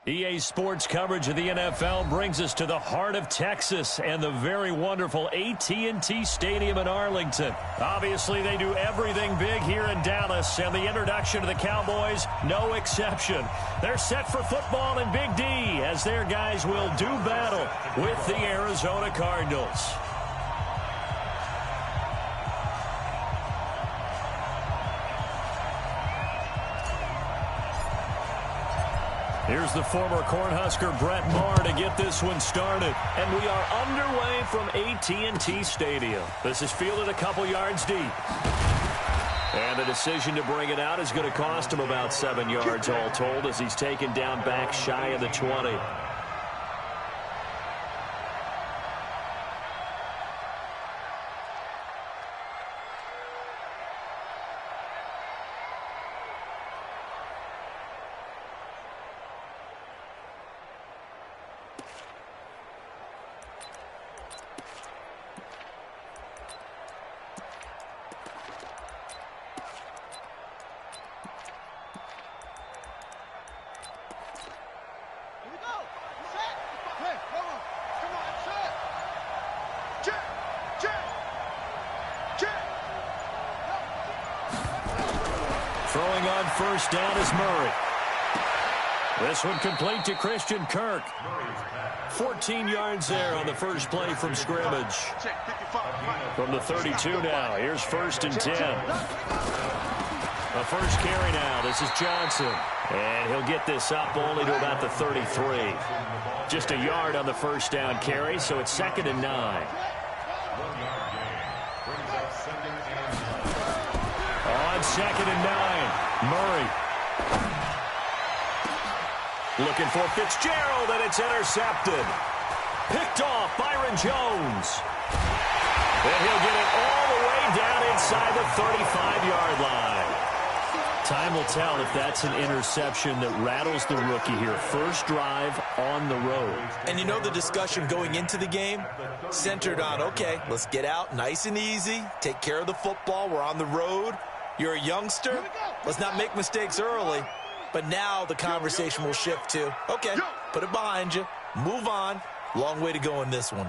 EA Sports coverage of the NFL brings us to the heart of Texas and the very wonderful AT&T Stadium in Arlington. Obviously, they do everything big here in Dallas, and the introduction to the Cowboys, no exception. They're set for football in Big D as their guys will do battle with the Arizona Cardinals. Here's the former Cornhusker Brett Maher to get this one started. And we are underway from AT&T Stadium. This is fielded a couple yards deep. And the decision to bring it out is going to cost him about 7 yards all told as he's taken down back shy of the 20. Throwing on first down is Murray. This one complete to Christian Kirk. 14 yards there on the first play from scrimmage. From the 32 now. Here's 1st and 10. A first carry now. This is Johnson. And he'll get this up only to about the 33. Just a yard on the first down carry, so it's 2nd and 9. On 2nd and 9, Murray. Looking for Fitzgerald, and it's intercepted. Picked off Byron Jones. And he'll get it all the way down inside the 35-yard line. Time will tell if that's an interception that rattles the rookie here. First drive on the road. And you know the discussion going into the game centered on, okay, let's get out nice and easy, take care of the football, we're on the road. You're a youngster, let's not make mistakes early. But now the conversation will shift to, okay, put it behind you, move on. Long way to go in this one.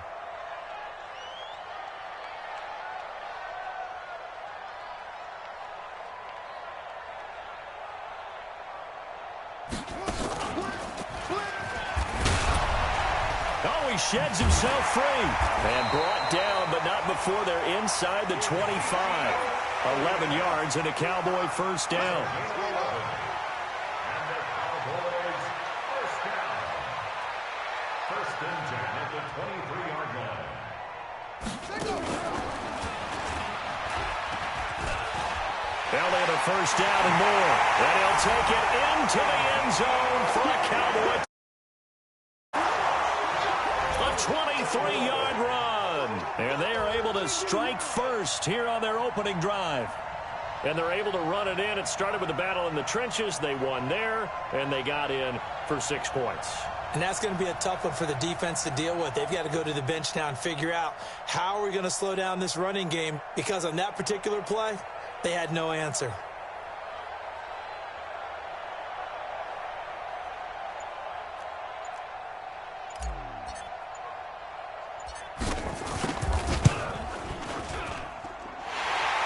Oh, he sheds himself free. And brought down, but not before they're inside the 25. 11 yards and a Cowboy first down. Now they have a first down and more. And he'll take it into the end zone for a Cowboy. A 23-yard run. And they are able to strike first here on their opening drive. And they're able to run it in. It started with a battle in the trenches. They won there, and they got in for 6 points. And that's going to be a tough one for the defense to deal with. They've got to go to the bench now and figure out how are we going to slow down this running game, because on that particular play, they had no answer.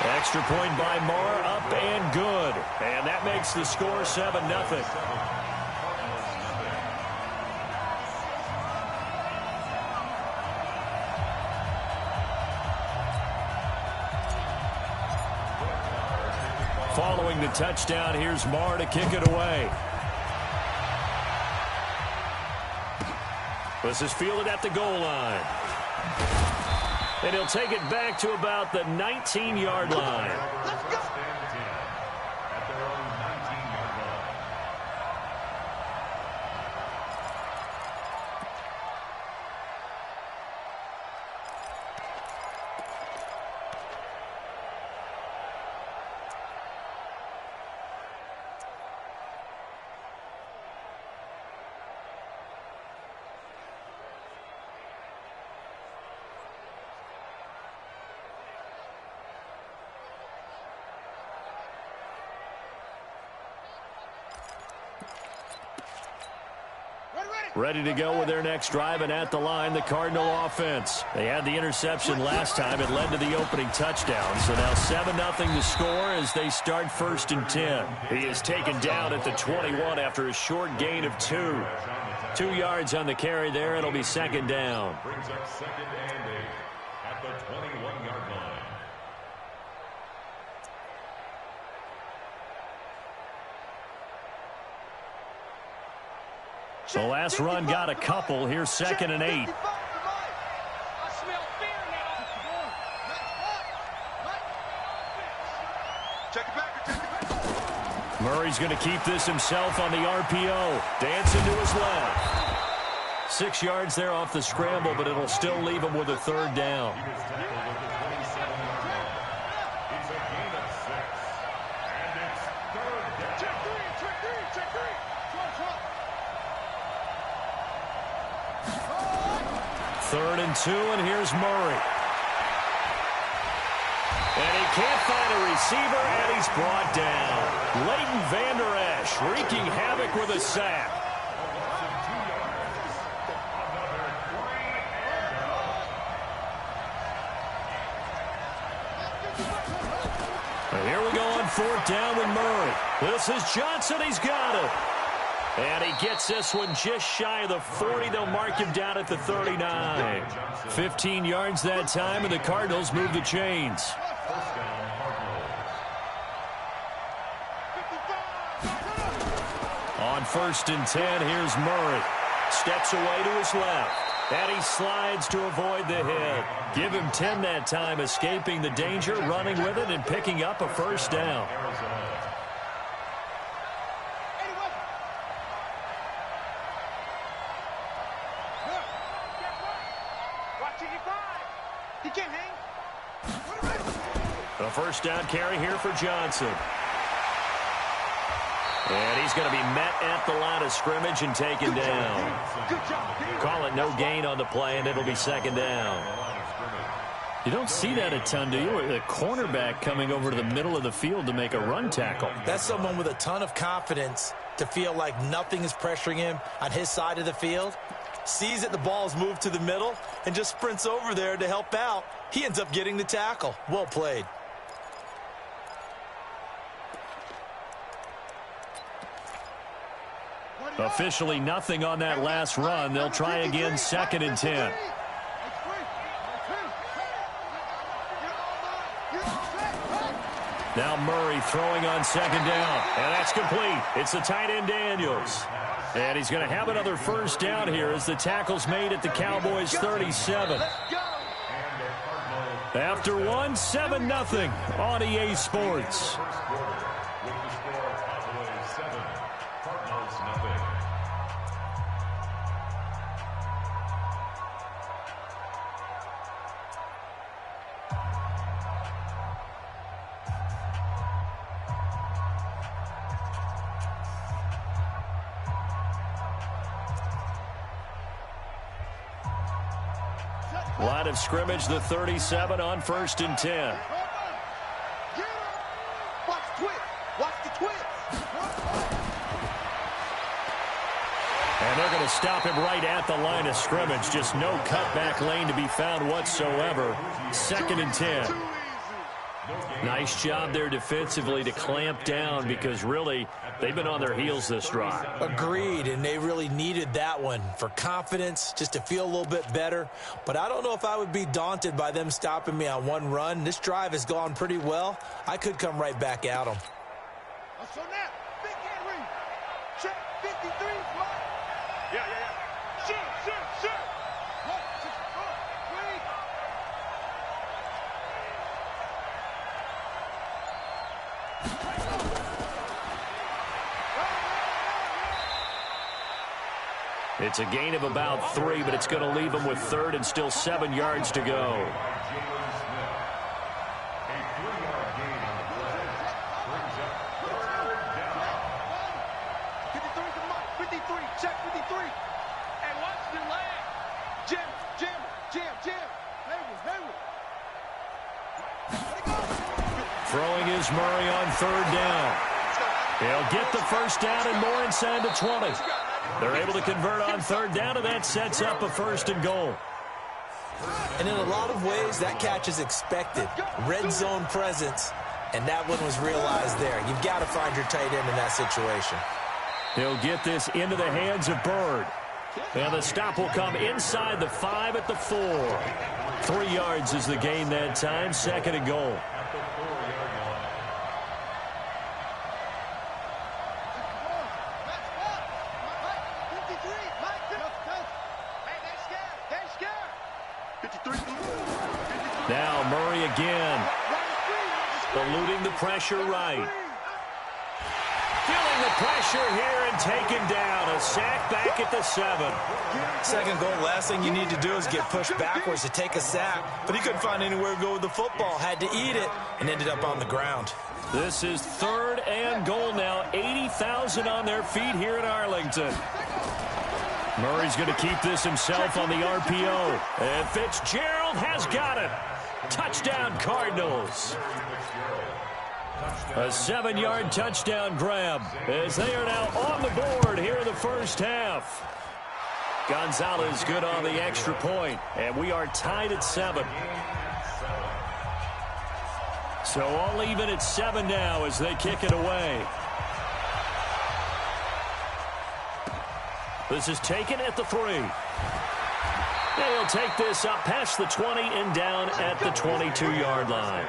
Extra point by Maher, up and good. And that makes the score 7-0. Following the touchdown, here's Maher to kick it away. This is fielded at the goal line. And he'll take it back to about the 19-yard line. Ready to go with their next drive, and at the line, the Cardinal offense. They had the interception last time. It led to the opening touchdown. So now 7-0 to score as they start 1st and 10. He is taken down at the 21 after a short gain of 2. 2 yards on the carry there. It'll be 2nd down. Brings up 2nd and 8 at the 21-yard line. The last run got a couple. Here's 2nd and 8. Murray's going to keep this himself on the RPO. Dancing to his left. 6 yards there off the scramble, but it'll still leave him with a 3rd down. Third and 2, and here's Murray. And he can't find a receiver, and he's brought down. Leighton Vander Esch wreaking havoc with a sack. And here we go on 4th down with Murray. This is Johnson. He's got it. And he gets this one just shy of the 40. They'll mark him down at the 39. 15 yards that time, and the Cardinals move the chains. On 1st and 10, here's Murray. Steps away to his left. And he slides to avoid the hit. Give him 10 that time, escaping the danger, running with it, and picking up a 1st down. A 1st down carry here for Johnson. And he's going to be met at the line of scrimmage and taken down. Call it no gain on the play, and it'll be 2nd down. You don't see that a ton, do you? A cornerback coming over to the middle of the field to make a run tackle. That's someone with a ton of confidence to feel like nothing is pressuring him on his side of the field. Sees that the ball is moved to the middle and just sprints over there to help out. He ends up getting the tackle. Well played. Officially nothing on that last run. They'll try again, 2nd and 10. Now Murray throwing on 2nd down. And that's complete. It's the tight end Daniels. And he's going to have another 1st down here as the tackle's made at the Cowboys' 37. After 7-0 on EA Sports. Line of scrimmage, the 37 on 1st and 10. Watch the twist. Watch the twist. And they're going to stop him right at the line of scrimmage. Just no cutback lane to be found whatsoever. 2nd and 10. Nice job there defensively to clamp down because really they've been on their heels this drive. Agreed, and they really needed that one for confidence, just to feel a little bit better. But I don't know if I would be daunted by them stopping me on one run. This drive has gone pretty well. I could come right back at them. So now, big hand read. Check 53, right? Yeah. Shoot. It's a gain of about 3, but it's going to leave them with 3rd and still 7 yards to go. Throwing is Murray on 3rd down. He'll get the 1st down and more inside the 20. They're able to convert on third down, and that sets up a 1st and goal. And in a lot of ways, that catch is expected. Red zone presence, and that one was realized there. You've got to find your tight end in that situation. He'll get this into the hands of Bird. And the stop will come inside the 5 at the 4. 3 yards is the gain that time, 2nd and goal. Now Murray again. Eluding the pressure right. Feeling the pressure here and taken down. A sack back at the 7. 2nd goal, last thing you need to do is get pushed backwards to take a sack. But he couldn't find anywhere to go with the football. Had to eat it and ended up on the ground. This is 3rd and goal now. 80,000 on their feet here in Arlington. Murray's going to keep this himself on the RPO. And Fitzgerald has got it. Touchdown, Cardinals. A 7-yard touchdown grab as they are now on the board here in the first half. Gonzalez good on the extra point, and we are tied at 7. So all even at 7 now as they kick it away. This is taken at the 3. They'll take this up past the 20 and down at the 22-yard line.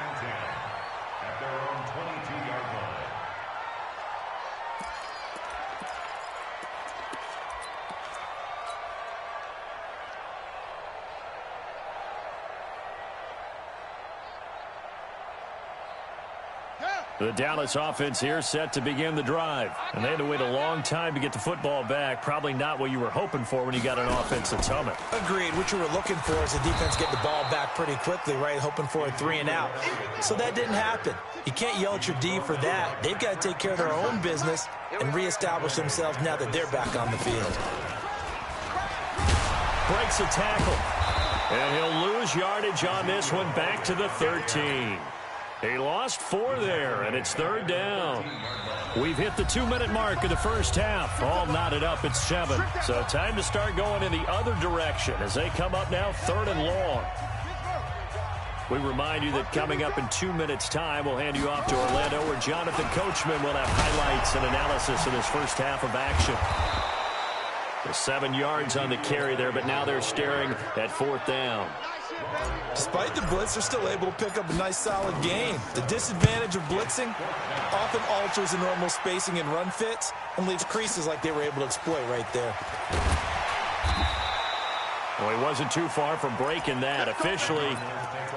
The Dallas offense here set to begin the drive. And they had to wait a long time to get the football back. Probably not what you were hoping for when you got an offense that's humming. Agreed. What you were looking for is the defense get the ball back pretty quickly, right? Hoping for a 3 and out. So that didn't happen. You can't yell at your D for that. They've got to take care of their own business and reestablish themselves now that they're back on the field. Breaks a tackle. And he'll lose yardage on this one back to the 13. He lost 4 there, and it's 3rd down. We've hit the 2-minute mark of the first half. All knotted up at 7. So time to start going in the other direction as they come up now 3rd and long. We remind you that coming up in 2 minutes' time, we'll hand you off to Orlando, where Jonathan Coachman will have highlights and analysis of this first half of action. The 7 yards on the carry there, but now they're staring at 4th down. Despite the blitz, they're still able to pick up a nice, solid gain. The disadvantage of blitzing often alters the normal spacing and run fits and leaves creases like they were able to exploit right there. Well, he wasn't too far from breaking that. Officially,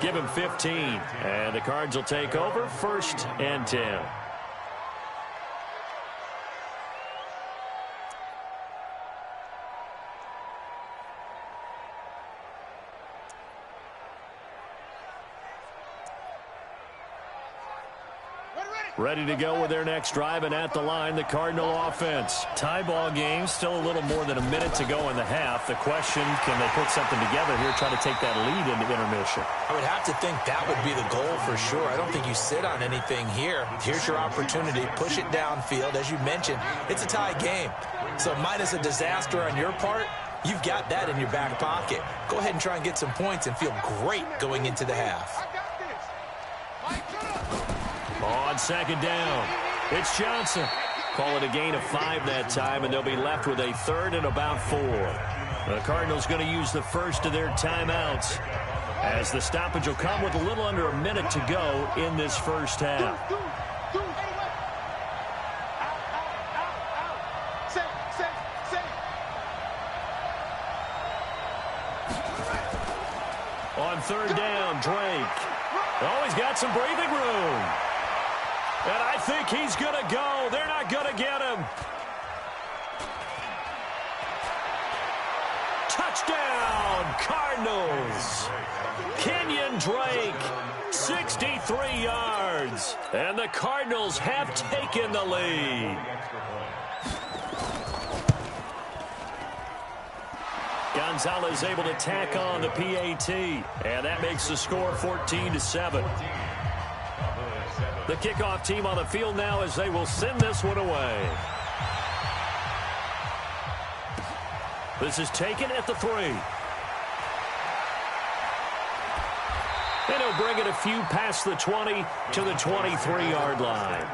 give him 15. And the Cards will take over 1st and 10. Ready to go with their next drive, and at the line, the Cardinal offense. Tie ball game, still a little more than a minute to go in the half. The question, can they put something together here, try to take that lead into intermission? I would have to think that would be the goal for sure. I don't think you sit on anything here. Here's your opportunity. Push it downfield. As you mentioned, it's a tie game. So minus a disaster on your part, you've got that in your back pocket. Go ahead and try and get some points and feel great going into the half. On 2nd down, it's Johnson. Call it a gain of 5 that time, and they'll be left with a 3rd and about 4. The Cardinals going to use the first of their timeouts, as the stoppage will come with a little under a minute to go in this first half. On 3rd down, Drake. Oh, he's got some breathing room. And I think he's going to go. They're not going to get him. Touchdown, Cardinals. Kenyon Drake, 63 yards. And the Cardinals have taken the lead. Gonzalez able to tack on the PAT. And that makes the score 14-7. The kickoff team on the field now as they will send this one away. This is taken at the 3. And he'll bring it a few past the 20 to the 23-yard line.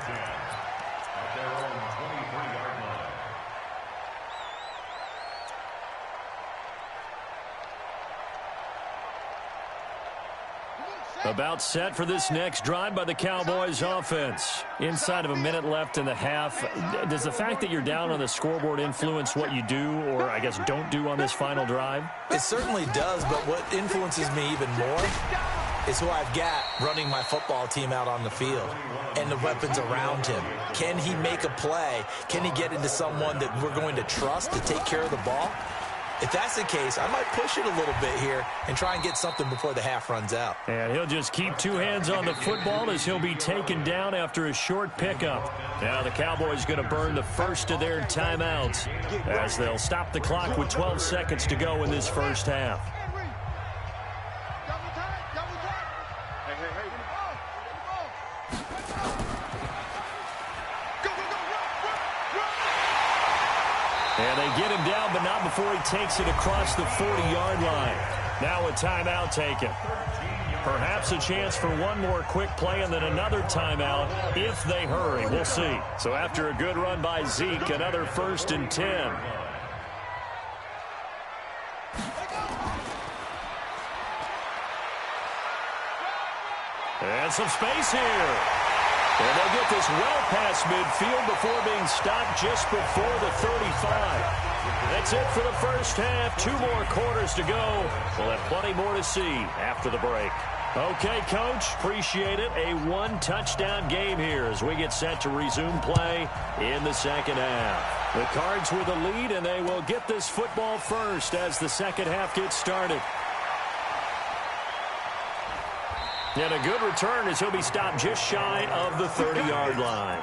About set for this next drive by the Cowboys offense. Inside of a minute left in the half. Does the fact that you're down on the scoreboard influence what you do, or I guess don't do on this final drive? It certainly does, but what influences me even more is who I've got running my football team out on the field and the weapons around him. Can he make a play? Can he get into someone that we're going to trust to take care of the ball? If that's the case, I might push it a little bit here and try and get something before the half runs out. And he'll just keep two hands on the football as he'll be taken down after a short pickup. Now the Cowboys going to burn the first of their timeouts as they'll stop the clock with 12 seconds to go in this first half. And they get him down, but not before he takes it across the 40-yard line. Now a timeout taken. Perhaps a chance for one more quick play and then another timeout if they hurry. We'll see. So after a good run by Zeke, another 1st and 10. And some space here. And they'll get this well past midfield before being stopped just before the 35. That's it for the first half. 2 more quarters to go. We'll have plenty more to see after the break. Okay, Coach, appreciate it. A 1-touchdown game here as we get set to resume play in the second half. The Cards with the lead, and they will get this football first as the second half gets started. And a good return as he'll be stopped just shy of the 30-yard line.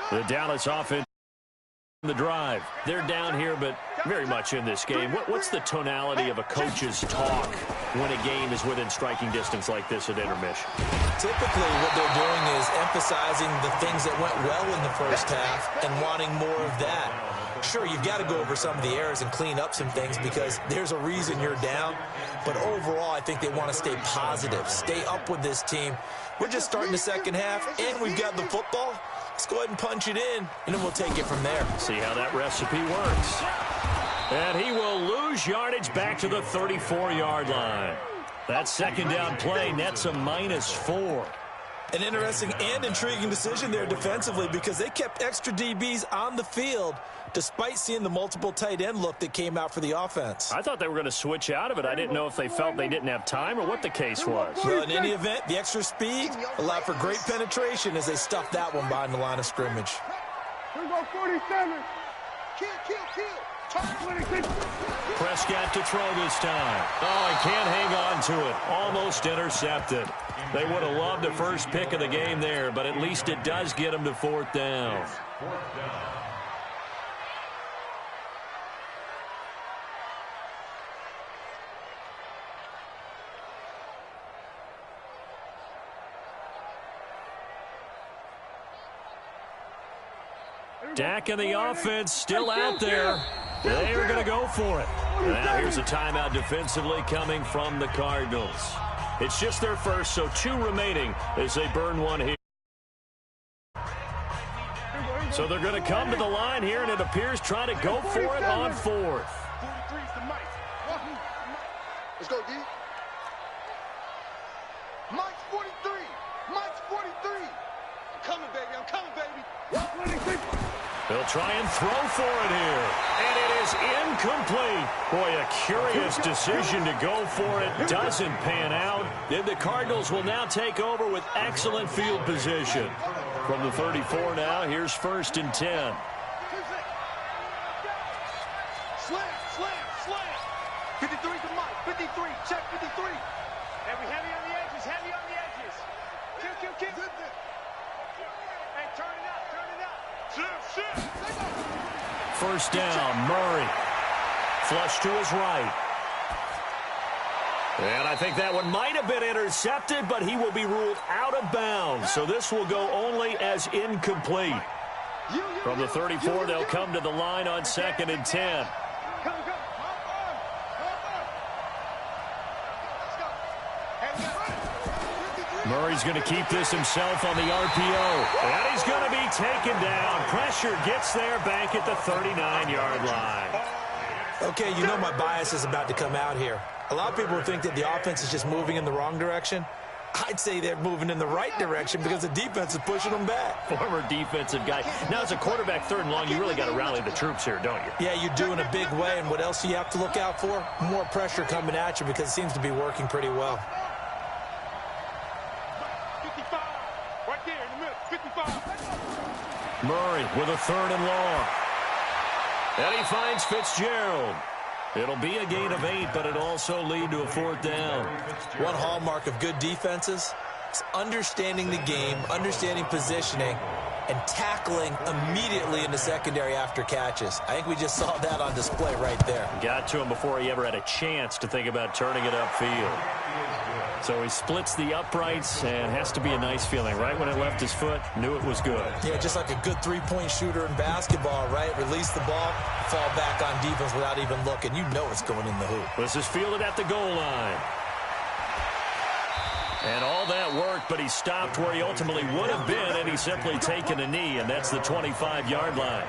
The Dallas offense the drive. They're down here, but very much in this game. What's the tonality of a coach's talk when a game is within striking distance like this at intermission? Typically, what they're doing is emphasizing the things that went well in the first half and wanting more of that. Sure, you've got to go over some of the errors and clean up some things because there's a reason you're down. But overall, I think they want to stay positive, stay up with this team. We're just starting the second half, and we've got the football. Let's go ahead and punch it in, and then we'll take it from there. See how that recipe works. And he will lose yardage back to the 34-yard line. That second down play nets a -4. An interesting and intriguing decision there defensively because they kept extra DBs on the field despite seeing the multiple tight end look that came out for the offense. I thought they were going to switch out of it. I didn't know if they felt they didn't have time or what the case was. Well, in any event, the extra speed allowed for great penetration as they stuffed that one behind the line of scrimmage. Here we go, 47. Kill. Prescott to throw this time. Oh, he can't hang on to it. Almost intercepted. They would have loved the first pick of the game there, but at least it does get them to 4th down. Dak and the offense still out there. They are going to go for it. Now here's a timeout defensively coming from the Cardinals. It's just their first, so 2 remaining as they burn one here. So they're going to come to the line here, and it appears trying to go for it on 4th. Let's go, D. Mike's 43. Mike's 43. I'm coming, baby. They'll try and throw for it here. And it is incomplete. Boy, a curious decision to go for it. Doesn't pan out. Then the Cardinals will now take over with excellent field position. From the 34 now, here's 1st and 10. Slam. 53 to Mike. 53. Check 53. Heavy on the edges. Kill. Hey, turn it up. Shit. 1st down, Murray. Flush to his right. And I think that one might have been intercepted, but he will be ruled out of bounds. So this will go only as incomplete. From the 34, they'll come to the line on 2nd and 10. Murray's going to keep this himself on the RPO. And he's going to be taken down. Pressure gets there back at the 39-yard line. Okay, you know my bias is about to come out here. A lot of people think that the offense is just moving in the wrong direction. I'd say they're moving in the right direction because the defense is pushing them back. Former defensive guy. Now, as a quarterback 3rd and long, you really got to rally the troops here, don't you? Yeah, you do in a big way. And what else do you have to look out for? More pressure coming at you because it seems to be working pretty well. 55. Right there in the middle. 55. Murray with a 3rd and long. And he finds Fitzgerald. It'll be a gain of 8, but it'll also lead to a 4th down. One hallmark of good defenses is understanding the game, understanding positioning, and tackling immediately in the secondary after catches. I think we just saw that on display right there. Got to him before he ever had a chance to think about turning it upfield. So he splits the uprights, and has to be a nice feeling. Right when it left his foot, knew it was good. Yeah, just like a good three-point shooter in basketball, right? Release the ball, fall back on defense without even looking. You know it's going in the hoop. This is fielded at the goal line. And all that worked, but he stopped where he ultimately would have been, and he's simply taken a knee, and that's the 25-yard line.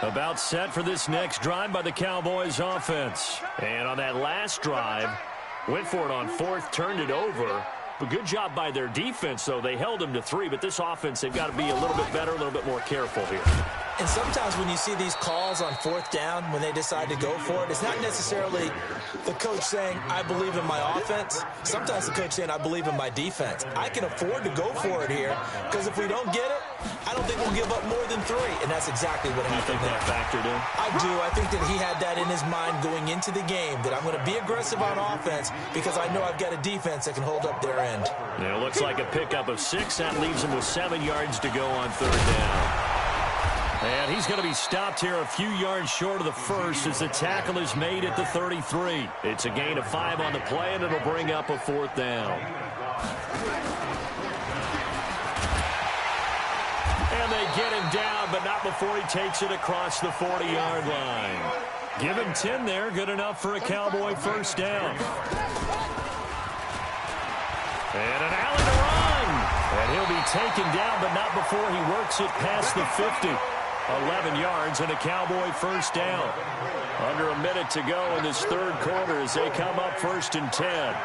About set for this next drive by the Cowboys offense. And on that last drive, went for it on 4th, turned it over. But good job by their defense, though. They held him to 3, but this offense, they've got to be a little bit better, a little bit more careful here. And sometimes when you see these calls on 4th down, when they decide to go for it, it's not necessarily the coach saying, I believe in my offense. Sometimes the coach saying, I believe in my defense. I can afford to go for it here, because if we don't get it, I don't think we'll give up more than 3. And that's exactly what happened there. That factored in? I do. I think that he had that in his mind going into the game, that I'm going to be aggressive on offense because I know I've got a defense that can hold up their end. Yeah, it looks like a pickup of 6. That leaves him with 7 yards to go on 3rd down. And he's going to be stopped here a few yards short of the first as the tackle is made at the 33. It's a gain of 5 on the play, and it'll bring up a 4th down. And they get him down, but not before he takes it across the 40-yard line. Give him 10 there, good enough for a Cowboy 1st down. And an alley to run. And he'll be taken down, but not before he works it past the 50. 11 yards and a Cowboy 1st down. Under a minute to go in this 3rd quarter as they come up 1st and 10.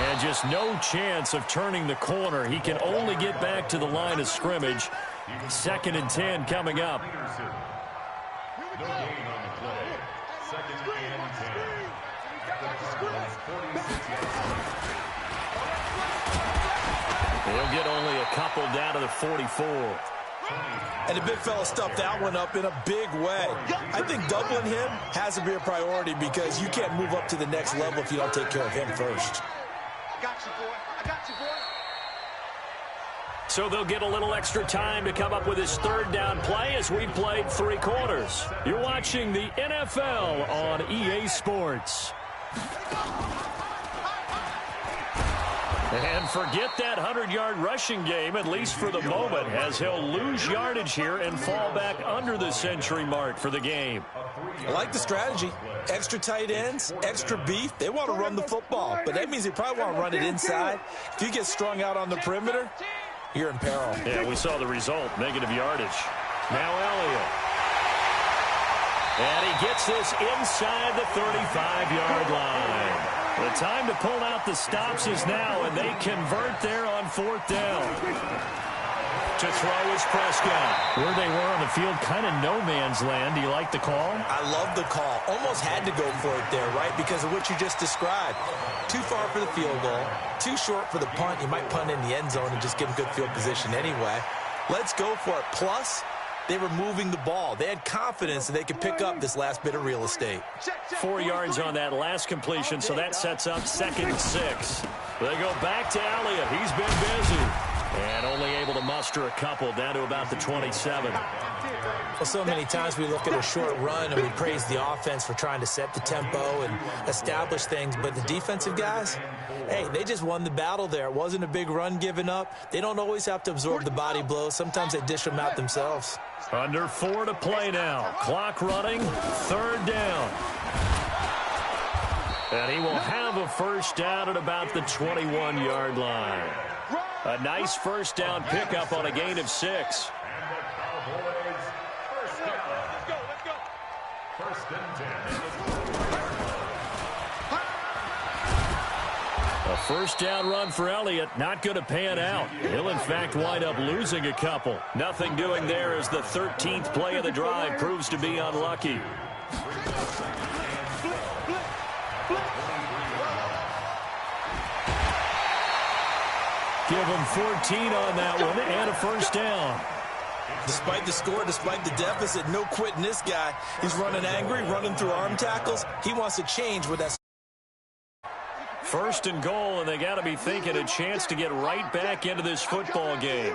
And just no chance of turning the corner. He can only get back to the line of scrimmage. 2nd and 10 coming up. No gain on the play. 2nd and 10. He'll get only a couple down to the 44. And the big fella stuffed that one up in a big way. I think doubling him has to be a priority because you can't move up to the next level if you don't take care of him first. I got you, boy. I got you, boy. So they'll get a little extra time to come up with his 3rd down play as we've played 3 quarters. You're watching the NFL on EA Sports. And forget that 100-yard rushing game, at least for the moment, as he'll lose yardage here and fall back under the century mark for the game. I like the strategy. Extra tight ends, extra beef. They want to run the football, but that means they probably want to run it inside. If you get strung out on the perimeter, you're in peril. Yeah, we saw the result, negative yardage. Now Elliott. And he gets this inside the 35-yard line. The time to pull out the stops is now, and they convert there on 4th down. To throw is Prescott. Where they were on the field, kind of no man's land. Do you like the call? I love the call. Almost had to go for it there, right, because of what you just described. Too far for the field goal, too short for the punt. You might punt in the end zone and just give them good field position anyway. Let's go for it. Plus, they were moving the ball. They had confidence that they could pick up this last bit of real estate. 4 yards on that last completion, so that sets up 2nd and 6. They go back to Elliott. He's been busy. And only able to muster a couple, down to about the 27. Well, so many times we look at a short run and we praise the offense for trying to set the tempo and establish things, but the defensive guys, hey, they just won the battle there. It wasn't a big run given up. They don't always have to absorb the body blows. Sometimes they dish them out themselves. Under 4 to play now. Clock running, 3rd down. And he will have a first down at about the 21-yard line. A nice first down pickup on a gain of 6. A first down run for Elliott, not going to pan out. He'll, in fact, wind up losing a couple. Nothing doing there as the 13th play of the drive proves to be unlucky. Give him 14 on that one and a first down. Despite the score, despite the deficit, no quitting this guy. He's running angry, running through arm tackles. He wants to change with that. First and goal, and they got to be thinking a chance to get right back into this football game.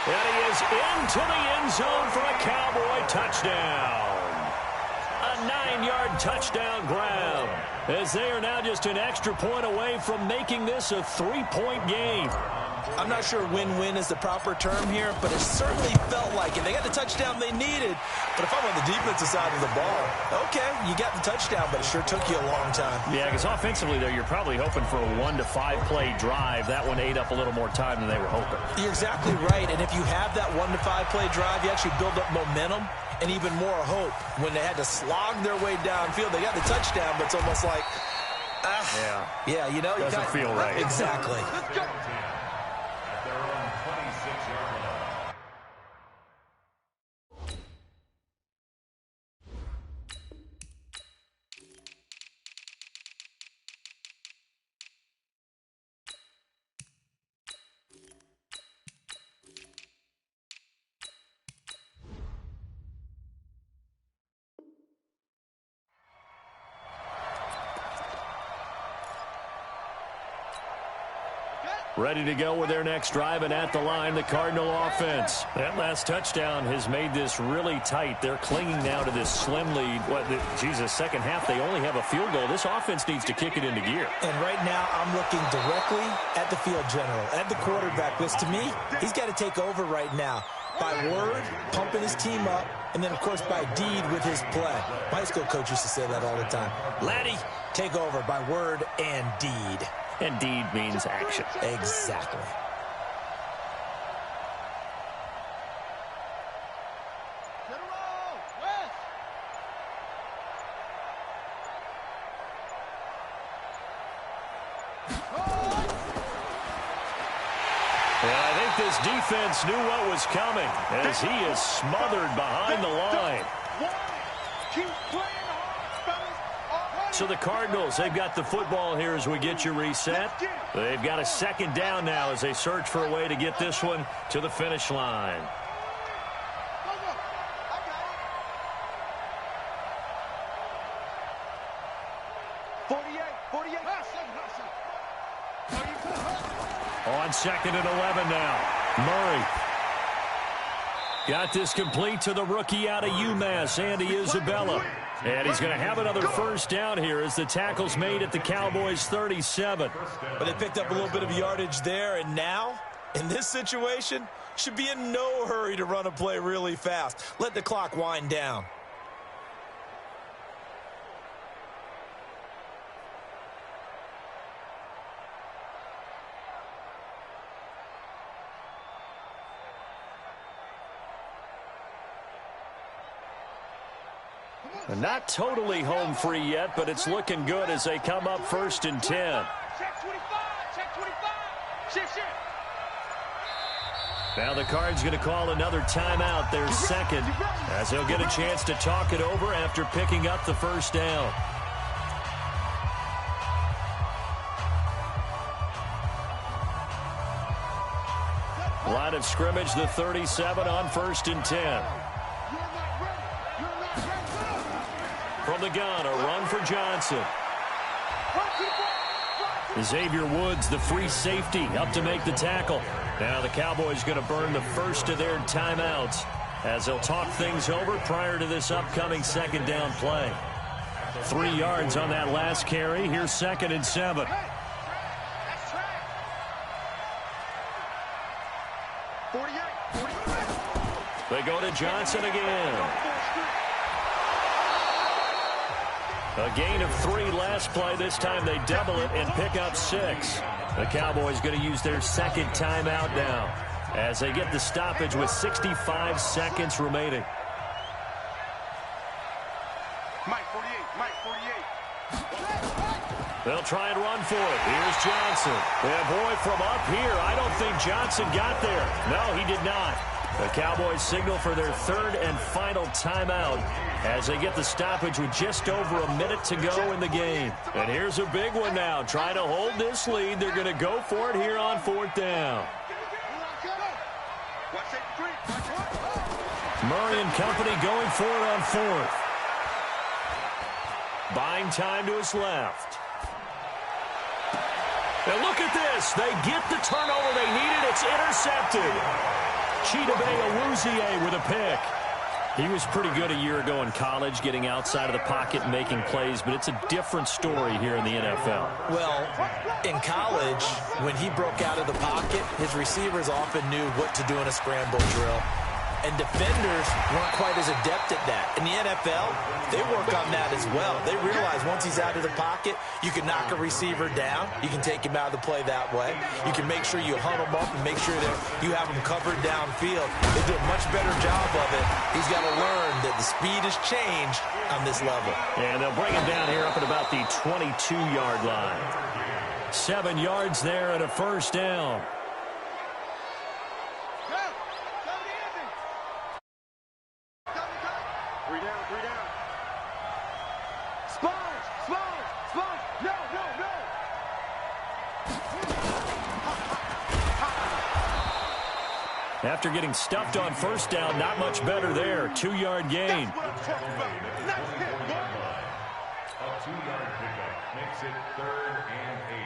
And he is into the end zone for a Cowboy touchdown. A 9-yard touchdown grab, as they are now just an extra point away from making this a 3-point game. I'm not sure win-win is the proper term here, but it certainly felt like it. They got the touchdown they needed, but if I'm on the defensive side of the ball, okay, you got the touchdown, but it sure took you a long time. Yeah, because offensively there, you're probably hoping for a 1 to 5 play drive. That one ate up a little more time than they were hoping. You're exactly right, and if you have that 1 to 5 play drive, you actually build up momentum and even more hope. When they had to slog their way downfield, they got the touchdown, but it's almost like, yeah, you know, doesn't feel right. Exactly. At their own 26-yard line. Ready to go with their next drive, and at the line, the Cardinal offense. That last touchdown has made this really tight. They're clinging now to this slim lead. Second half, they only have a field goal. This offense needs to kick it into gear. And right now, I'm looking directly at the field general, at the quarterback, because to me, he's got to take over right now. By word, pumping his team up, and then, of course, by deed with his play. My high school coach used to say that all the time. Laddie, take over by word and deed. And deed means action. Exactly. I think this defense knew what was coming as he is smothered behind the line. So the Cardinals, they've got the football here as we get you reset. They've got a second down now as they search for a way to get this one to the finish line. On 2nd and 11 now. Murray. Got this complete to the rookie out of UMass, Andy Isabella. And he's going to have another first down here as the tackle's made at the Cowboys' 37. But they picked up a little bit of yardage there, and now, in this situation, should be in no hurry to run a play really fast. Let the clock wind down. Not totally home free yet, but it's looking good as they come up 1st and 10. Check 25. Check 25. Shift. Now the Cards going to call another timeout, their second, as they'll get a chance to talk it over after picking up the first down. Line of scrimmage, the 37 on 1st and 10. From the gun, a run for Johnson. Xavier Woods, the free safety, up to make the tackle. Now the Cowboys going to burn the first of their timeouts as they'll talk things over prior to this upcoming second down play. 3 yards on that last carry. Here's 2nd and 7. They go to Johnson again. A gain of 3 last play. This time they double it and pick up 6. The Cowboys going to use their second timeout now as they get the stoppage with 65 seconds remaining. Mike 48, Mike 48. They'll try and run for it. Here's Johnson. And boy, from up here, I don't think Johnson got there. No, he did not. The Cowboys signal for their 3rd and final timeout as they get the stoppage with just over a minute to go in the game. And here's a big one now. Trying to hold this lead. They're going to go for it here on 4th down. Murray and company going for it on 4th. Buying time to his left. And look at this. They get the turnover they needed. It's intercepted. Chidobe with a pick. He was pretty good a year ago in college, getting outside of the pocket and making plays, but it's a different story here in the NFL. Well, in college, when he broke out of the pocket, his receivers often knew what to do in a scramble drill. And defenders weren't quite as adept at that. In the NFL, they work on that as well. They realize once he's out of the pocket, you can knock a receiver down. You can take him out of the play that way. You can make sure you hunt him up and make sure that you have him covered downfield. They do a much better job of it. He's got to learn that the speed has changed on this level. And they'll bring him down here up at about the 22-yard line. 7 yards there and a 1st down. After getting stuffed on 1st down, not much better there. 2-yard gain. A 2-yard pickup makes it 3rd and 8.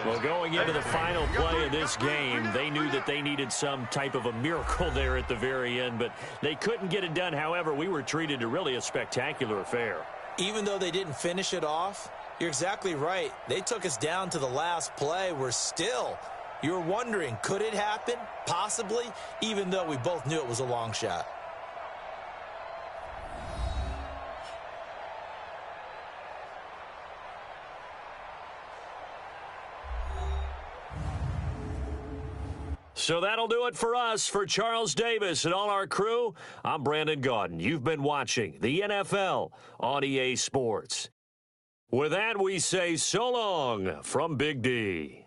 Well, going into the final play of this game, they knew that they needed some type of a miracle there at the very end, but they couldn't get it done. However, we were treated to really a spectacular affair. Even though they didn't finish it off, you're exactly right. They took us down to the last play. You're wondering, could it happen? Possibly, even though we both knew it was a long shot. So that'll do it for us. For Charles Davis and all our crew, I'm Brandon Gaudin. You've been watching the NFL on EA Sports. With that, we say so long from Big D.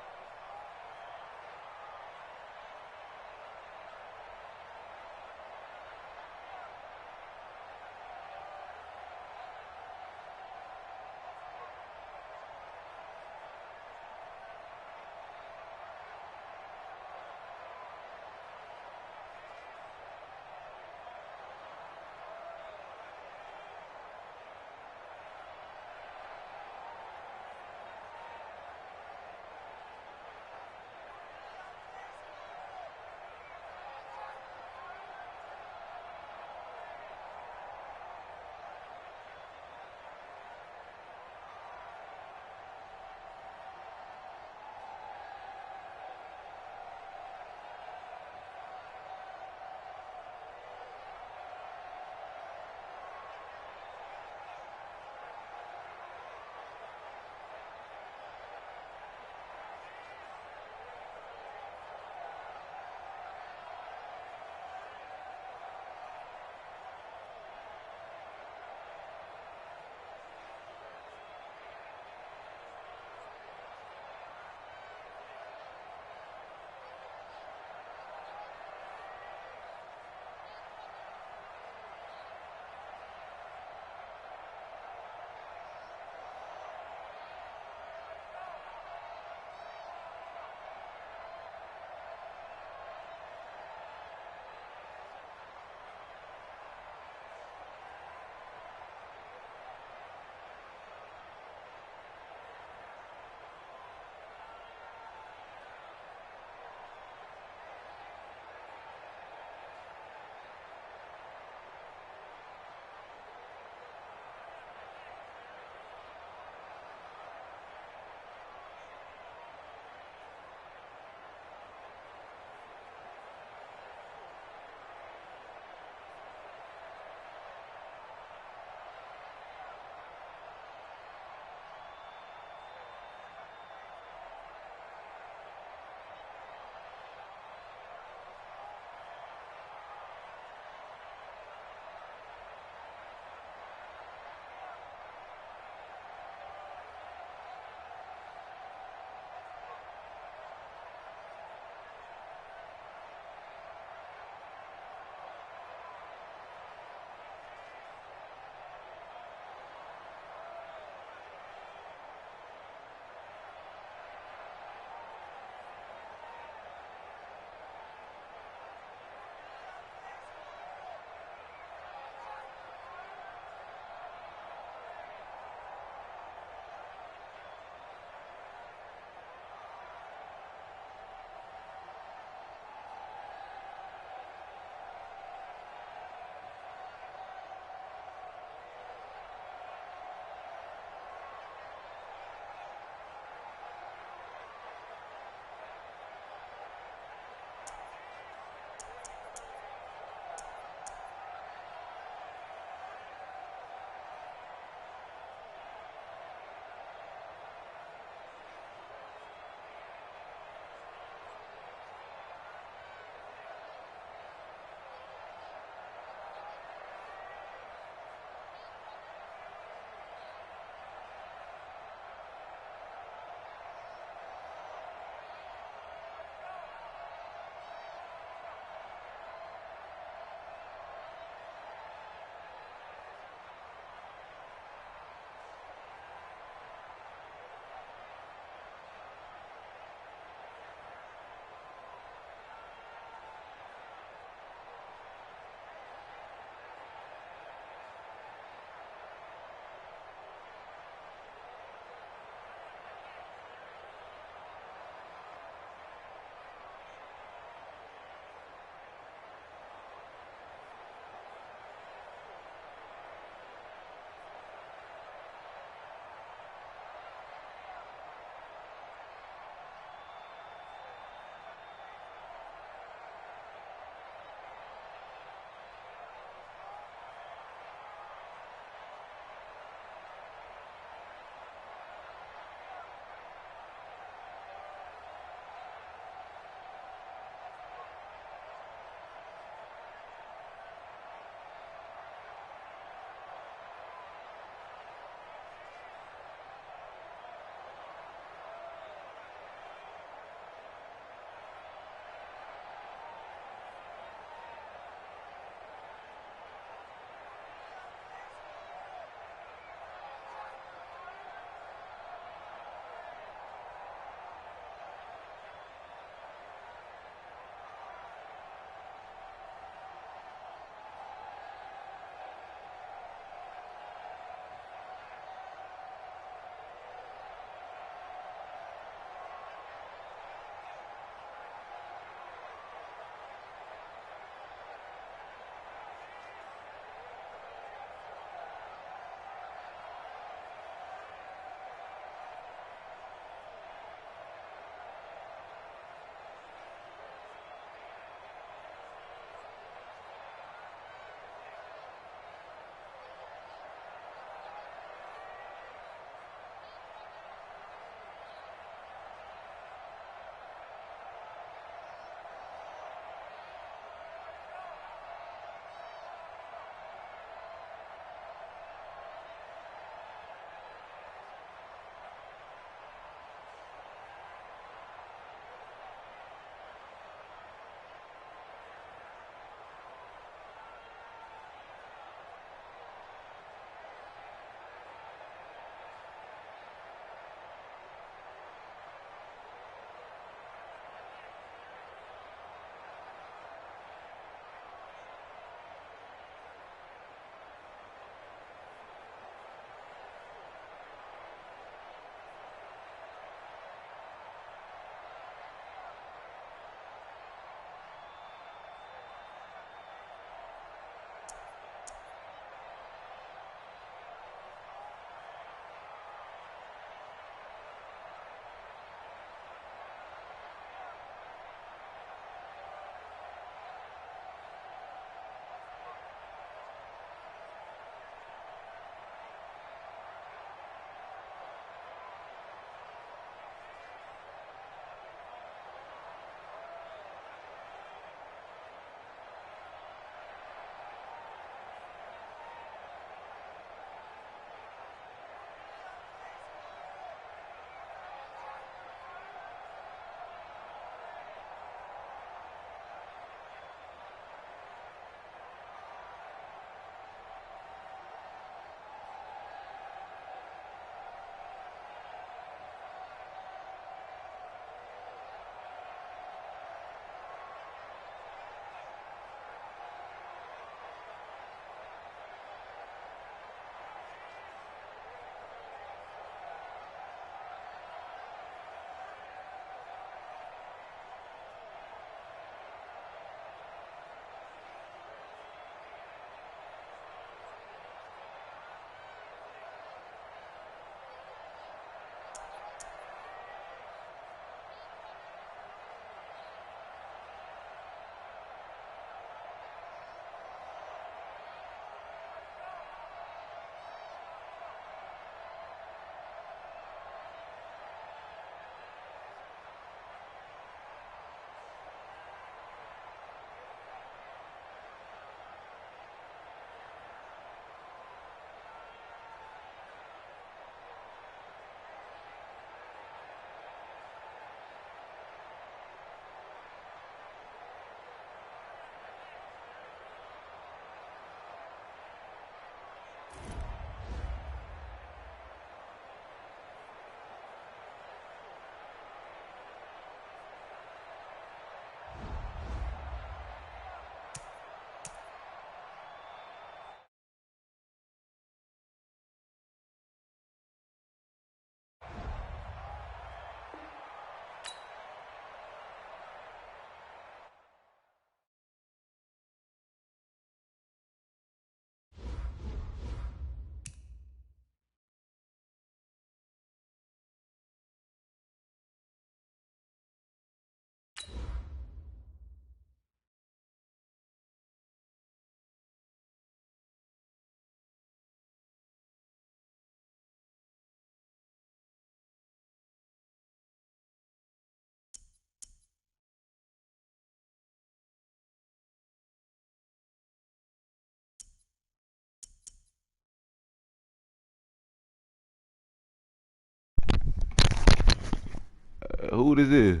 Who this is?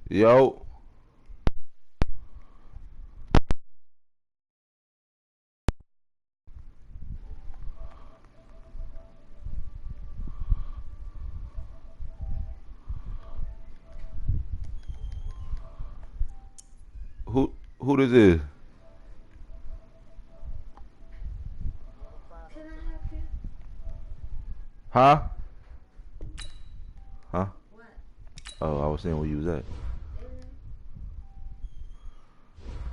Yo. Who this is? Huh? Huh? What? Oh, I was saying where you was at.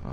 Oh.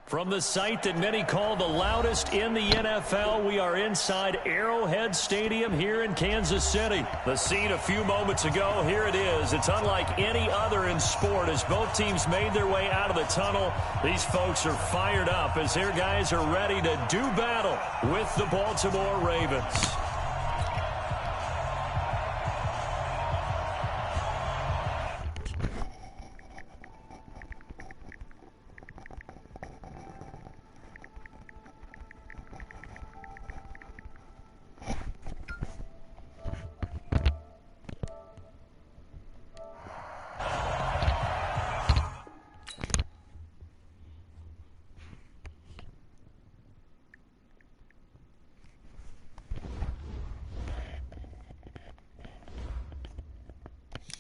From the site that many call the loudest in the NFL, we are inside Arrowhead Stadium here in Kansas City. The scene a few moments ago, here it is. It's unlike any other in sport as both teams made their way out of the tunnel. These folks are fired up as their guys are ready to do battle with the Baltimore Ravens.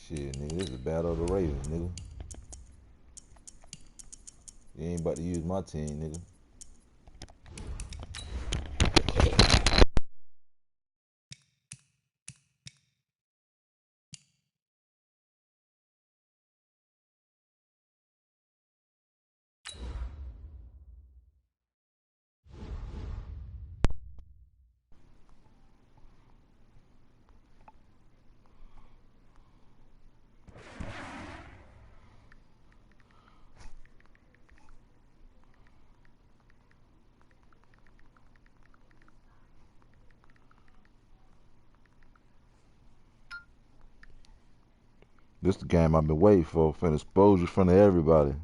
Shit, nigga, this is the battle of the Ravens, nigga. You ain't about to use my team, nigga. This the game I've been waiting for an exposure in front of everybody.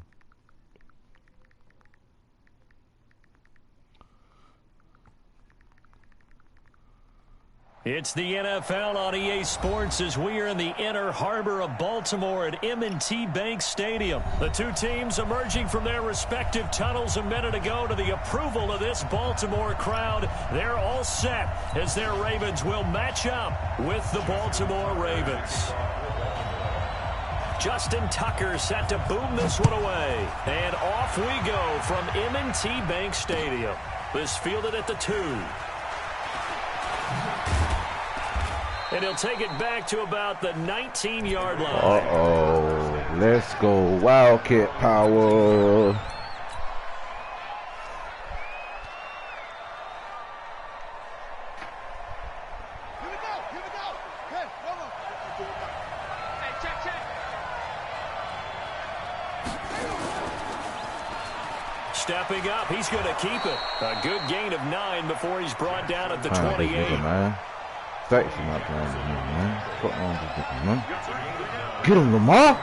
It's the NFL on EA Sports as we are in the inner harbor of Baltimore at M&T Bank Stadium. The two teams emerging from their respective tunnels a minute ago to the approval of this Baltimore crowd. They're all set as their Ravens will match up with the Baltimore Ravens. Justin Tucker set to boom this one away. And off we go from M&T Bank Stadium. This fielded at the 2. And he'll take it back to about the 19-yard line. Uh-oh. Let's go. Wildcat power. Stepping up, he's going to keep it. A good gain of 9 before he's brought down at the 28. Thanks for not playing with him, man. Fuck on with him, man. Get him, Lamar!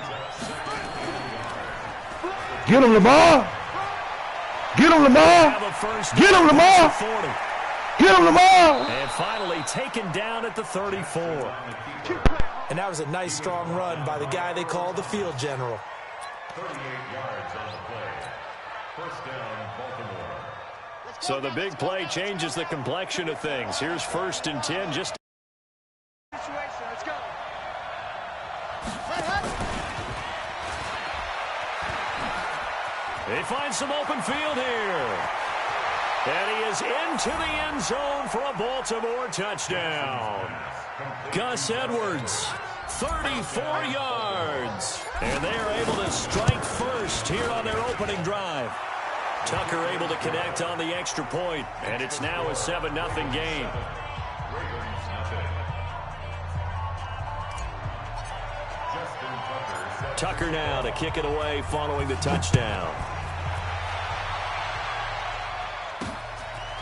Get him, Lamar! Get him, Lamar! Get him, Lamar! Get him, Lamar! And finally taken down at the 34. And that was a nice, strong run by the guy they call the field general. 38 yards on the play. First down, Baltimore. So the big play changes the complexion of things. Here's 1st and 10 just They find some open field here. And he is into the end zone for a Baltimore touchdown. Gus Edwards, 34 yards. And they are able to strike first here on their opening drive. Tucker able to connect on the extra point, and it's now a 7-0 game. Tucker now to kick it away following the touchdown.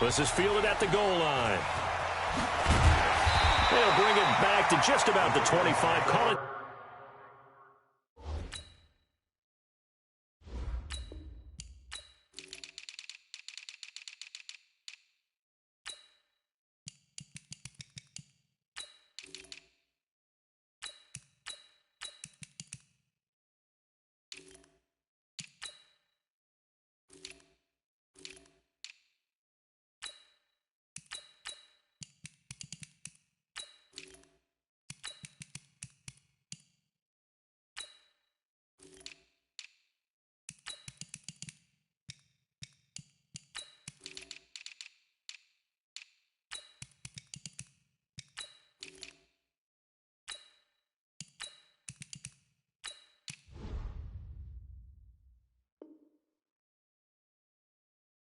This is fielded at the goal line. They'll bring it back to just about the 25. Call it.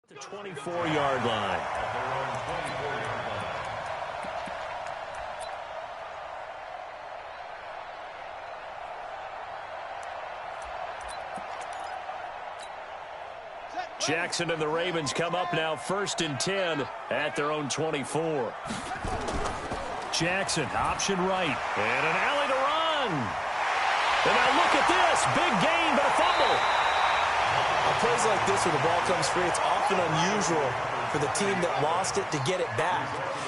The 24-yard line. Jackson and the Ravens come up now 1st and 10 at their own 24. Jackson, option right, and an alley to run. And now look at this, big gain, but a fumble. On plays like this where the ball comes free, it's often unusual for the team that lost it to get it back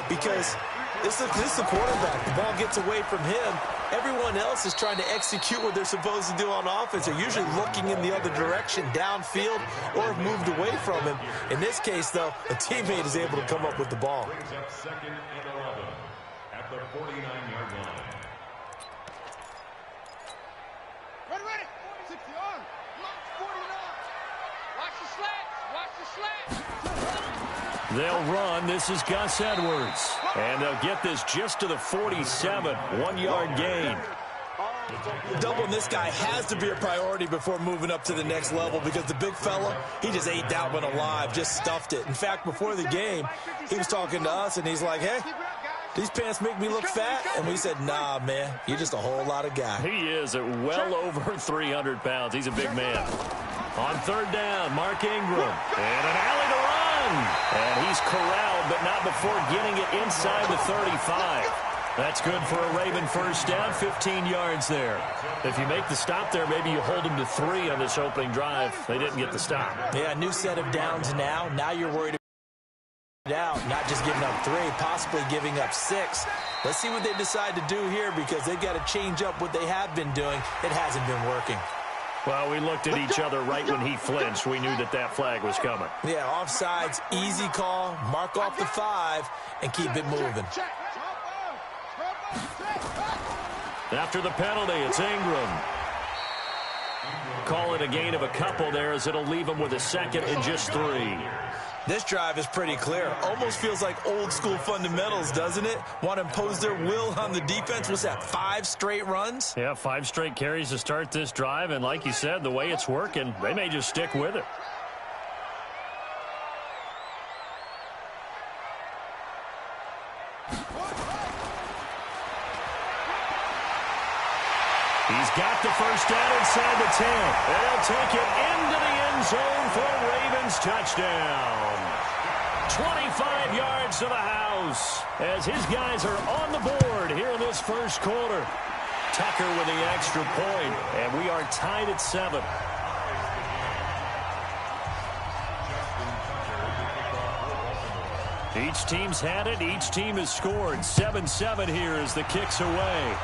because this is the quarterback. The ball gets away from him. Everyone else is trying to execute what they're supposed to do on offense. They're usually looking in the other direction, downfield, or have moved away from him. In this case, though, a teammate is able to come up with the ball. Brings up 2nd and 11 at the 49-yard line. Ready. 60 on. Mark 49. Watch the slats. Watch the slats. They'll run. This is Gus Edwards. And they'll get this just to the 47. 1-yard gain. Doubling this guy has to be a priority before moving up to the next level because the big fella, he just ate that one alive, just stuffed it. In fact, before the game, he was talking to us, and he's like, hey, these pants make me look fat. And we said, nah, man, you're just a whole lot of guy. He is at well over 300 pounds. He's a big man. On 3rd down, Mark Ingram. And an alley to run. And he's corralled, but not before getting it inside the 35. That's good for a Raven 1st down, 15 yards there. If you make the stop there, maybe you hold them to 3 on this opening drive. They didn't get the stop. Yeah, new set of downs now. Now you're worried out, not just giving up 3, possibly giving up 6. Let's see what they decide to do here because they've got to change up what they have been doing. It hasn't been working. Well, we looked at each other right when he flinched. We knew that that flag was coming. Yeah, offsides, easy call, mark off the 5, and keep it moving. After the penalty, it's Ingram. Call it a gain of a couple there as it'll leave him with a 2nd and just 3. This drive is pretty clear. Almost feels like old school fundamentals, doesn't it? Want to impose their will on the defense. What's that, 5 straight runs? Yeah, 5 straight carries to start this drive. And like you said, the way it's working, they may just stick with it. He's got the 1st down inside the 10. And he'll take it into the end zone for a Ravens touchdown. 25 yards to the house as his guys are on the board here in this 1st quarter. Tucker with the extra point, and we are tied at 7. Each team's had it. Each team has scored. 7-7 here as the kick's away.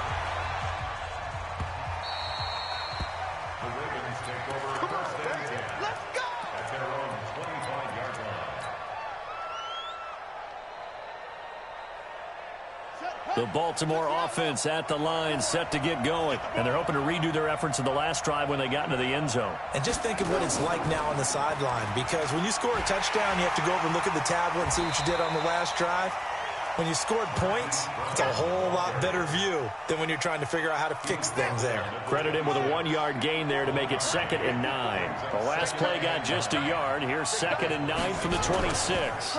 The Baltimore offense at the line, set to get going. And they're hoping to redo their efforts in the last drive when they got into the end zone. And just think of what it's like now on the sideline, because when you score a touchdown, you have to go over and look at the tablet and see what you did on the last drive. When you scored points, it's a whole lot better view than when you're trying to figure out how to fix things there. Credit him with a 1-yard gain there to make it 2nd and 9. The last play got just a yard. Here's 2nd and 9 from the 26.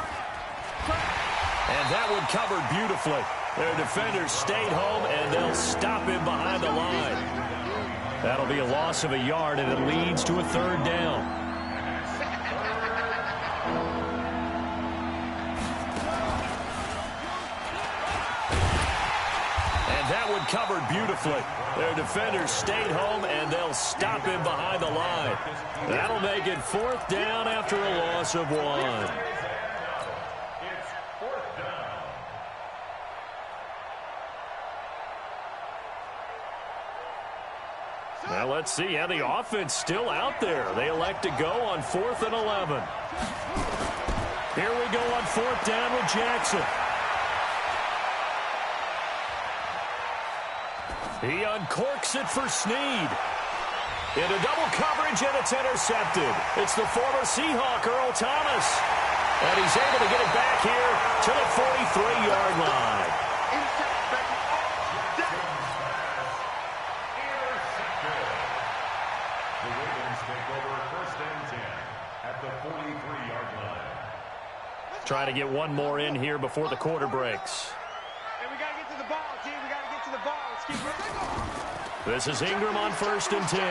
And that one covered beautifully. Their defenders stayed home, and they'll stop him behind the line. That'll be a loss of a yard, and it leads to a 3rd down. And that one covered beautifully. Their defenders stayed home, and they'll stop him behind the line. That'll make it 4th down after a loss of 1. Now let's see how the offense still out there. They elect to go on 4th and 11. Here we go on 4th down with Jackson. He uncorks it for Snead. Into double coverage, and it's intercepted. It's the former Seahawk, Earl Thomas. And he's able to get it back here to the 43-yard line. Trying to get one more in here before the quarter breaks. And we got to get to the ball, team. We got to get to the ball. Let's keep it. This is Ingram on 1st and 10.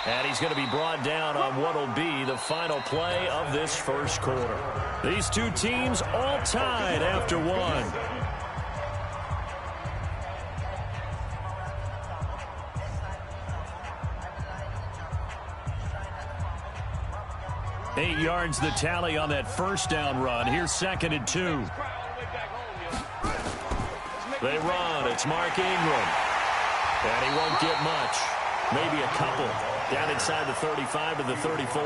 And he's going to be brought down on what will be the final play of this first quarter. These two teams all tied after 1. 8 yards the tally on that first down run. Here's 2nd and 2. They run. It's Mark Ingram. And he won't get much. Maybe a couple. Down inside the 35 to the 34.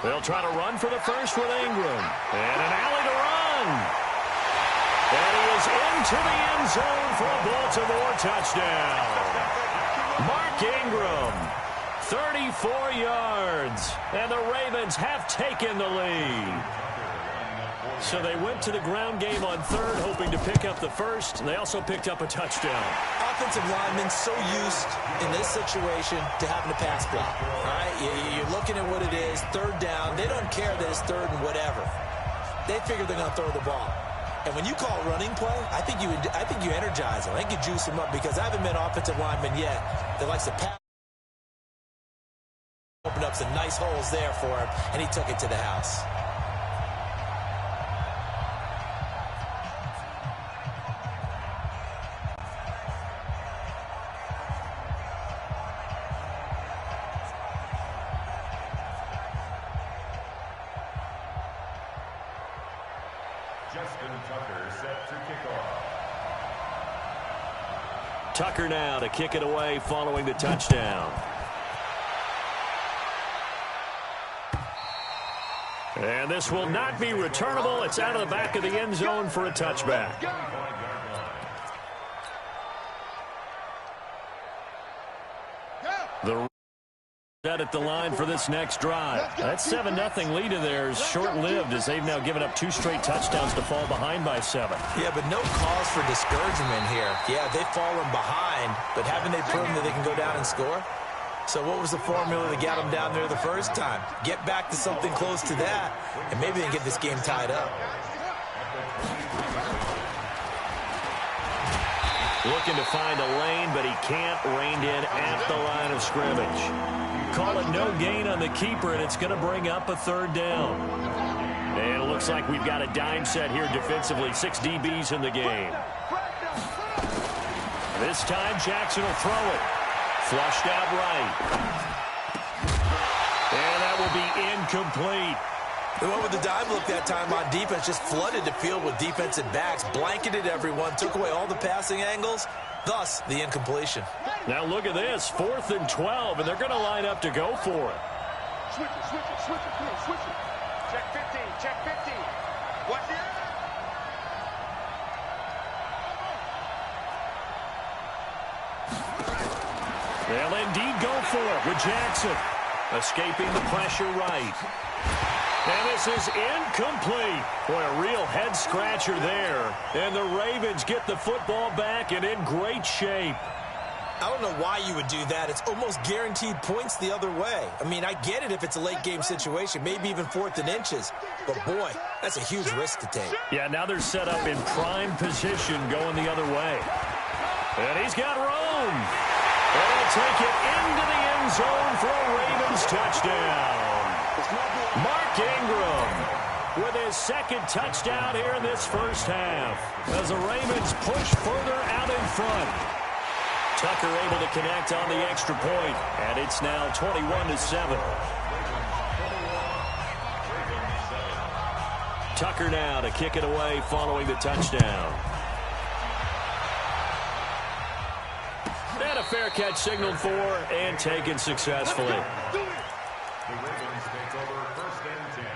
They'll try to run for the first with Ingram. And an alley to run. And he is into the end zone for a Baltimore touchdown. Mark Ingram, 34 yards. And the Ravens have taken the lead. So they went to the ground game on 3rd, hoping to pick up the first. They also picked up a touchdown. Offensive linemen so used in this situation to having to pass block. All right, you're looking at what it is, 3rd down. They don't care that it's 3rd and whatever. They figure they're going to throw the ball. And when you call running play, I think you energize them. I think you juice them up, because I haven't met offensive linemen yet that likes to pass. Opened up some nice holes there for him, and he took it to the house. Tucker now to kick it away following the touchdown. And this will not be returnable. It's out of the back of the end zone for a touchback. The set at the line for this next drive. That 7-0 lead of theirs short-lived, as they've now given up 2 straight touchdowns to fall behind by 7. Yeah, but no cause for discouragement here. Yeah, they've fallen behind, but haven't they proven that they can go down and score? So what was the formula that got them down there the first time? Get back to something close to that, and maybe they can get this game tied up. Looking to find a lane, but he can't. Reined in at the line of scrimmage. Call it no gain on the keeper, and it's going to bring up a 3rd down. And it looks like we've got a dime set here defensively. 6 DBs in the game. This time Jackson will throw it. Flushed out right. And that will be incomplete. They went with the dime look that time on defense, just flooded the field with defensive backs, blanketed everyone, took away all the passing angles, thus the incompletion. Now look at this, 4th and 12, and they're going to line up to go for it. Switch it, switch it, switch it. Come on, switch it. Check 15, check 15. Watch it. They'll indeed go for it with Jackson. Escaping the pressure right. And this is incomplete. Boy, a real head-scratcher there. And the Ravens get the football back and in great shape. I don't know why you would do that. It's almost guaranteed points the other way. I mean, I get it if it's a late-game situation, maybe even 4th and inches. But, boy, that's a huge risk to take. Yeah, now they're set up in prime position going the other way. And he's got room. And he'll take it into the end zone for a Ravens touchdown. Mark Ingram with his second touchdown here in this first half as the Ravens push further out in front. Tucker able to connect on the extra point, and it's now 21-7. Tucker now to kick it away following the touchdown. And a fair catch signaled for and taken successfully. The Ravens take over 1st and 10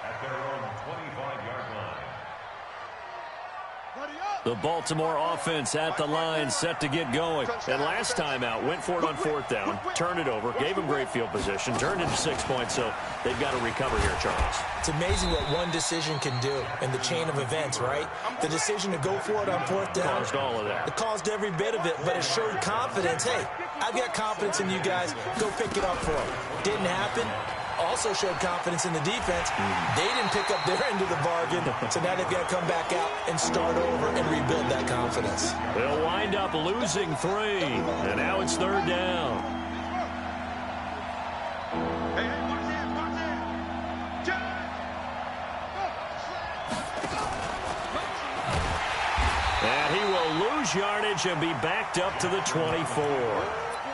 at their own 25-yard line. The Baltimore offense at the line, set to get going. And last time out, went for it on 4th down, turned it over, gave them great field position, turned into 6 points, so they've got to recover here, Charles. It's amazing what one decision can do in the chain of events, right? The decision to go for it on 4th down. Caused all of that. It caused every bit of it, but it showed confidence. Hey, I've got confidence in you guys. Go pick it up for them. Didn't happen. Also showed confidence in the defense. They didn't pick up their end of the bargain, so now they've got to come back out and start over and rebuild that confidence. They'll wind up losing 3, and now it's 3rd down. Hey, watch that, watch that. And he will lose yardage and be backed up to the 24.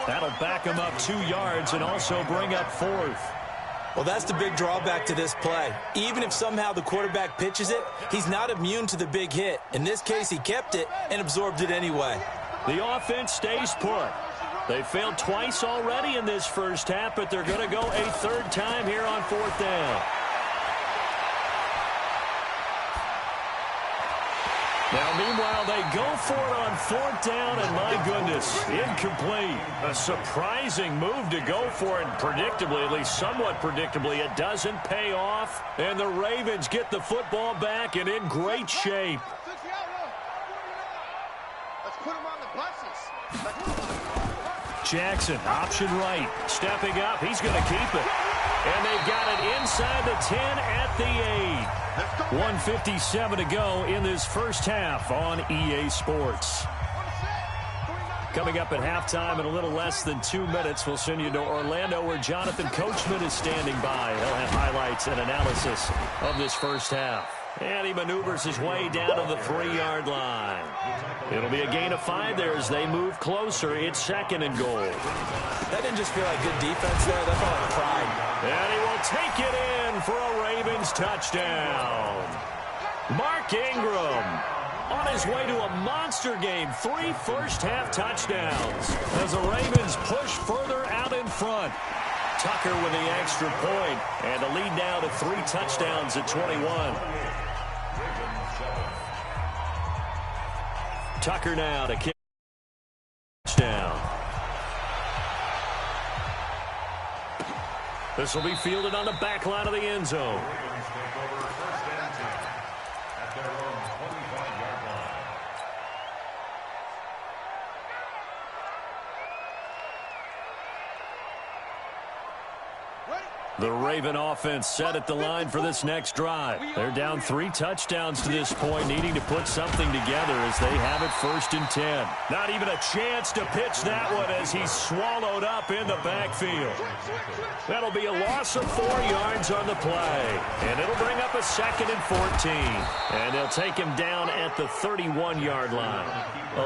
That'll back him up 2 yards and also bring up 4th. Well, that's the big drawback to this play. Even if somehow the quarterback pitches it, he's not immune to the big hit. In this case, he kept it and absorbed it anyway. The offense stays put. They failed twice already in this first half, but they're going to go a 3rd time here on 4th down. Now, meanwhile, they go for it on 4th down, and my goodness, incomplete. A surprising move to go for it, predictably, at least somewhat predictably. It doesn't pay off, and the Ravens get the football back and in great shape. Let's put him on the buses. Jackson, option right, stepping up. He's going to keep it. And they've got it inside the 10 at the 8. 1:57 to go in this first half on EA Sports. Coming up at halftime in a little less than 2 minutes, we'll send you to Orlando where Jonathan Coachman is standing by. He'll have highlights and analysis of this first half. And he maneuvers his way down to the 3-yard line. It'll be a gain of 5 there as they move closer. It's 2nd and goal. That didn't just feel like good defense there. That felt like pride. And he will take it in for a Ravens touchdown. Mark Ingram on his way to a monster game. 3 first-half touchdowns as the Ravens push further out in front. Tucker with the extra point, and the lead now to 3 touchdowns at 21. Tucker now to kick touchdown. This will be fielded on the back line of the end zone. The Raven offense set at the line for this next drive. They're down 3 touchdowns to this point, needing to put something together as they have it 1st and 10. Not even a chance to pitch that one as he's swallowed up in the backfield. That'll be a loss of 4 yards on the play. And it'll bring up a 2nd and 14. And they'll take him down at the 31-yard line.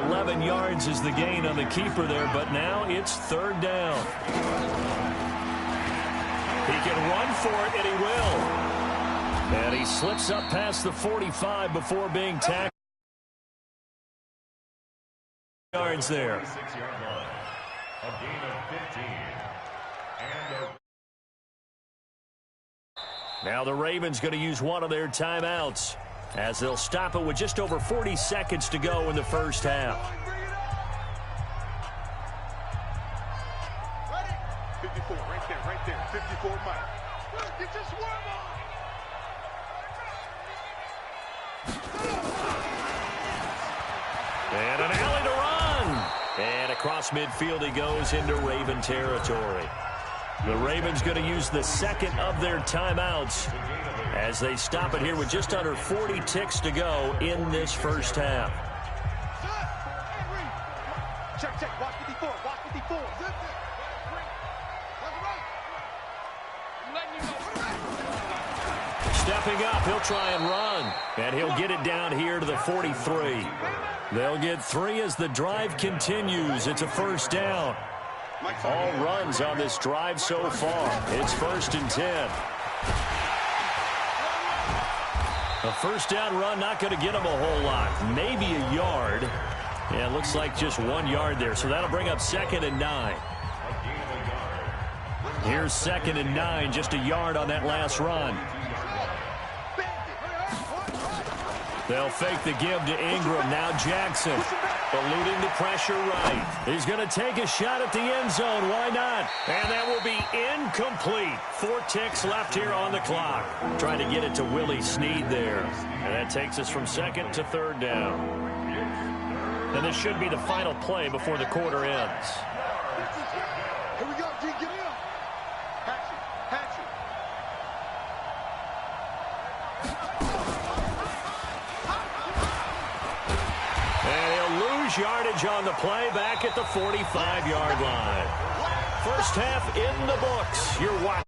11 yards is the gain on the keeper there, but now it's 3rd down. He can run for it, and he will. And he slips up past the 45 before being tackled. Yards there. A gain of 15. And Now the Ravens going to use one of their timeouts as they'll stop it with just over 40 seconds to go in the first half. 54, right there. 54 Mike. Get your swerve on. And an alley to run. And across midfield he goes into Raven territory. The Ravens going to use the second of their timeouts as they stop it here with just under 40 ticks to go in this first half. Check. Watch 54. Watch 54. Stepping up, he'll try and run. And he'll get it down here to the 43. They'll get 3 as the drive continues. It's a first down. All runs on this drive so far. It's 1st and 10. A first down run not going to get him a whole lot. Maybe a yard. Yeah, it looks like just 1 yard there. So that'll bring up 2nd and 9. Here's 2nd and 9, just a yard on that last run. They'll fake the give to Ingram. Now Jackson eluding the pressure right. He's going to take a shot at the end zone. Why not? And that will be incomplete. 4 ticks left here on the clock. Trying to get it to Willie Snead there. And that takes us from 2nd to 3rd down. And this should be the final play before the quarter ends. Here we go, G, get in. Hatch it. And he'll lose yardage on the play back at the 45-yard line. First half in the books. You're watching.